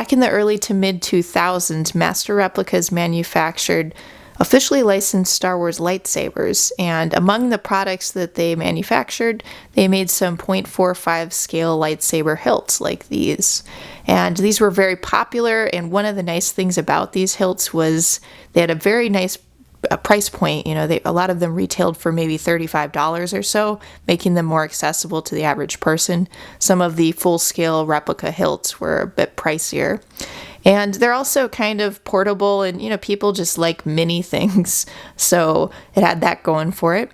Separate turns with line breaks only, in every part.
back in the early to mid 2000s, Master Replicas manufactured officially licensed Star Wars lightsabers, and among the products that they manufactured, they made some .45 scale lightsaber hilts like these. And these were very popular, and one of the nice things about these hilts was they had a very nice price point. You know, a lot of them retailed for maybe $35 or so, making them more accessible to the average person. Some of the full-scale replica hilts were a bit pricier. And they're also kind of portable, and, you know, people just like mini things. So it had that going for it.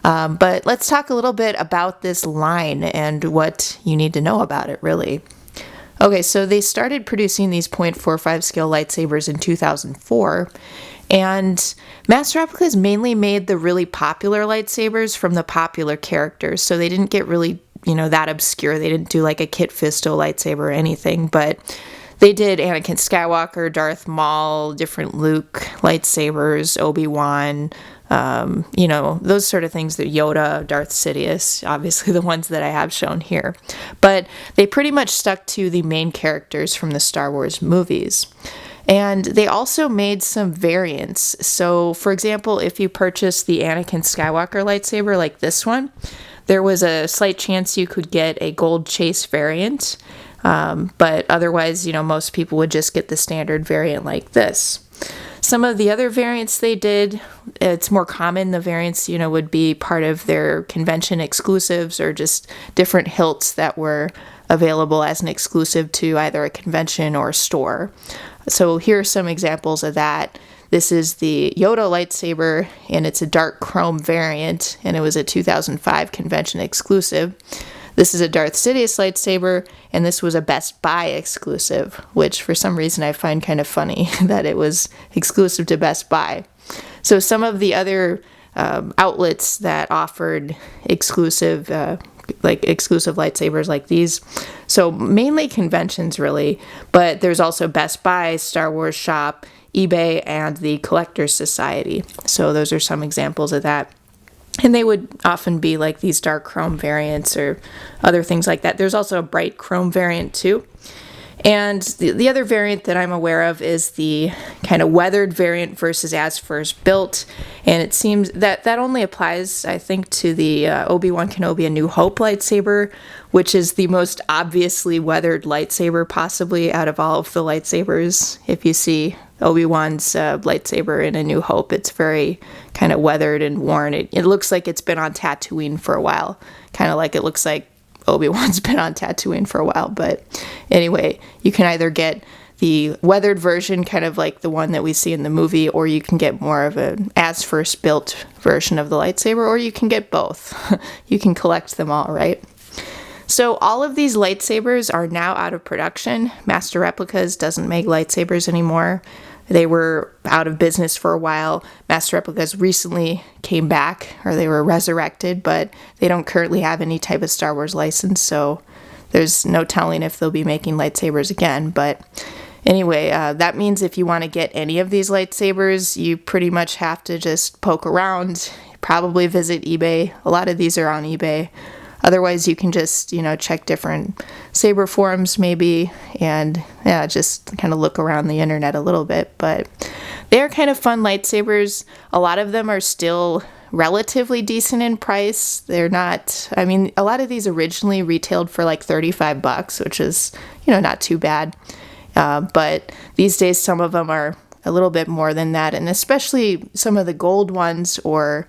But let's talk a little bit about this line and what you need to know about it, really. Okay, so they started producing these .45 scale lightsabers in 2004. And Master Replicas mainly made the really popular lightsabers from the popular characters. So they didn't get really, you know, that obscure. They didn't do like a Kit Fisto lightsaber or anything, but they did Anakin Skywalker, Darth Maul, different Luke lightsabers, Obi-Wan, you know, those sort of things, that Yoda, Darth Sidious, obviously the ones that I have shown here. But they pretty much stuck to the main characters from the Star Wars movies. And they also made some variants. So, for example, if you purchase the Anakin Skywalker lightsaber like this one, there was a slight chance you could get a gold chase variant. But otherwise, you know, most people would just get the standard variant like this. Some of the other variants they did, it's more common. The variants, you know, would be part of their convention exclusives or just different hilts that were available as an exclusive to either a convention or a store. So here are some examples of that. This is the Yoda lightsaber, and it's a dark chrome variant, and it was a 2005 convention exclusive. This is a Darth Sidious lightsaber, and this was a Best Buy exclusive, which for some reason I find kind of funny that it was exclusive to Best Buy. So some of the other outlets that offered exclusive lightsabers like these. So mainly conventions, really, but there's also Best Buy, Star Wars Shop, eBay, and the Collectors Society. So those are some examples of that. And they would often be like these dark chrome variants or other things like that. There's also a bright chrome variant too. And the other variant that I'm aware of is the kind of weathered variant versus as first built. And it seems that only applies, I think, to the Obi-Wan Kenobi A New Hope lightsaber, which is the most obviously weathered lightsaber possibly out of all of the lightsabers. If you see Obi-Wan's lightsaber in A New Hope, it's very kind of weathered and worn. It looks like it's been on Tatooine for a while, kind of like it looks like Obi-Wan's been on Tatooine for a while. But anyway, you can either get the weathered version, kind of like the one that we see in the movie, or you can get more of an as first built version of the lightsaber, or you can get both. You can collect them all, right? So all of these lightsabers are now out of production. Master Replicas doesn't make lightsabers anymore. They were out of business for a while. Master Replicas recently came back, or they were resurrected, but they don't currently have any type of Star Wars license, so there's no telling if they'll be making lightsabers again. But anyway, that means if you want to get any of these lightsabers, you pretty much have to just poke around, probably visit eBay. A lot of these are on eBay. Otherwise, you can just, you know, check different saber forums maybe, and yeah, just kind of look around the internet a little bit. But they are kind of fun lightsabers. A lot of them are still relatively decent in price. They're not, I mean, a lot of these originally retailed for like $35, which is, you know, not too bad. But these days, some of them are a little bit more than that, and especially some of the gold ones or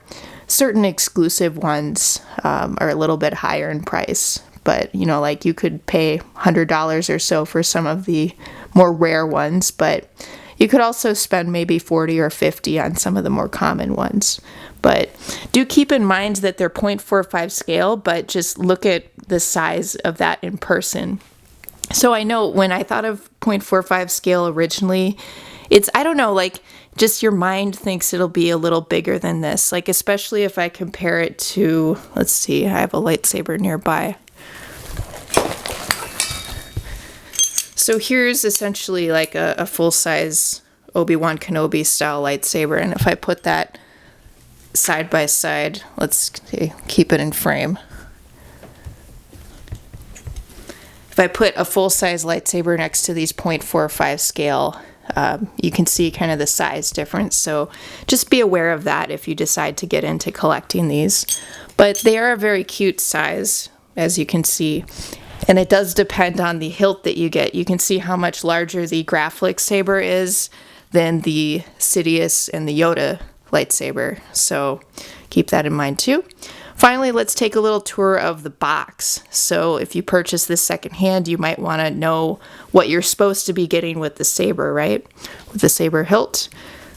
certain exclusive ones are a little bit higher in price. But, you know, like you could pay $100 or so for some of the more rare ones, but you could also spend maybe $40 or $50 on some of the more common ones. But do keep in mind that they're .45 scale, but just look at the size of that in person. So I know when I thought of .45 scale originally, it's, I don't know, like just your mind thinks it'll be a little bigger than this. Like, especially if I compare it to, let's see, I have a lightsaber nearby. So here's essentially like a full-size Obi-Wan Kenobi style lightsaber. And if I put that side by side, let's keep it in frame. if I put a full-size lightsaber next to these 0.45 scale, you can see kind of the size difference. So just be aware of that if you decide to get into collecting these. But they are a very cute size, as you can see. And it does depend on the hilt that you get. You can see how much larger the graph lightsaber is than the Sidious and the Yoda lightsaber. So keep that in mind too. Finally, let's take a little tour of the box. So if you purchase this secondhand, you might want to know what you're supposed to be getting with the saber, right? With the saber hilt.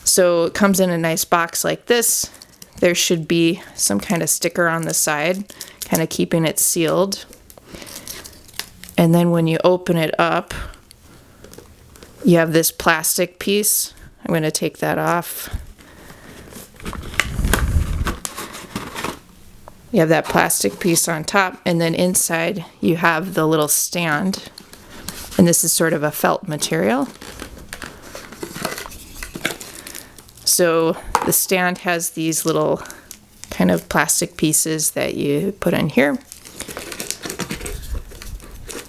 So it comes in a nice box like this. There should be some kind of sticker on the side, kind of keeping it sealed. And then when you open it up, you have this plastic piece. I'm going to take that off. You have that plastic piece on top, and then inside you have the little stand. And this is sort of a felt material. So the stand has these little kind of plastic pieces that you put in here.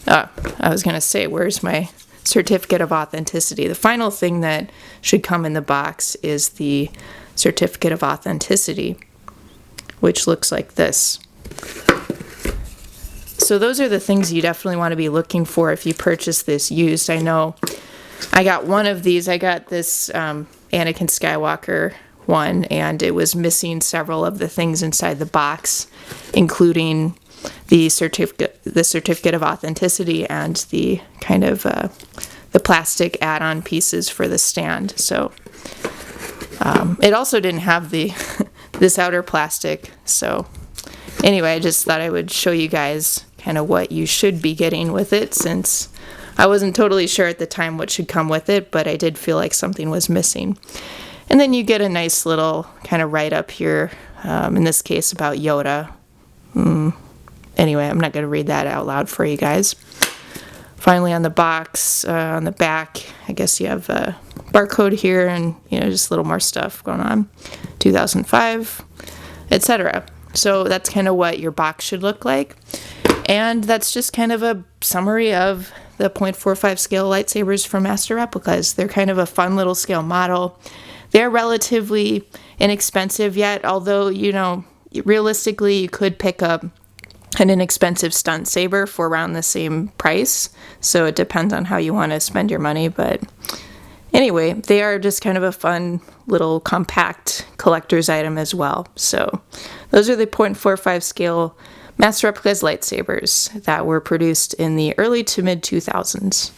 I was going to say, where's my certificate of authenticity? The final thing that should come in the box is the certificate of authenticity, which looks like this. So those are the things you definitely want to be looking for if you purchase this used. I know I got one of these. I got this Anakin Skywalker one, and it was missing several of the things inside the box, including the certificate of authenticity and the kind of the plastic add-on pieces for the stand. So it also didn't have the this outer plastic. So anyway, I just thought I would show you guys kind of what you should be getting with it, since I wasn't totally sure at the time what should come with it, but I did feel like something was missing. And then you get a nice little kind of write-up here, in this case about Yoda. Anyway, I'm not going to read that out loud for you guys. Finally, on the box, on the back, I guess you have a barcode here, and just a little more stuff going on. 2005, etc. So that's kind of what your box should look like. And that's just kind of a summary of the 0.45 scale lightsabers from Master Replicas. They're kind of a fun little scale model. They're relatively inexpensive yet, although, realistically, you could pick up an inexpensive stunt saber for around the same price. So it depends on how you want to spend your money. But anyway, they are just kind of a fun little compact collector's item as well. So those are the 0.45 scale Master Replicas lightsabers that were produced in the early to mid 2000s.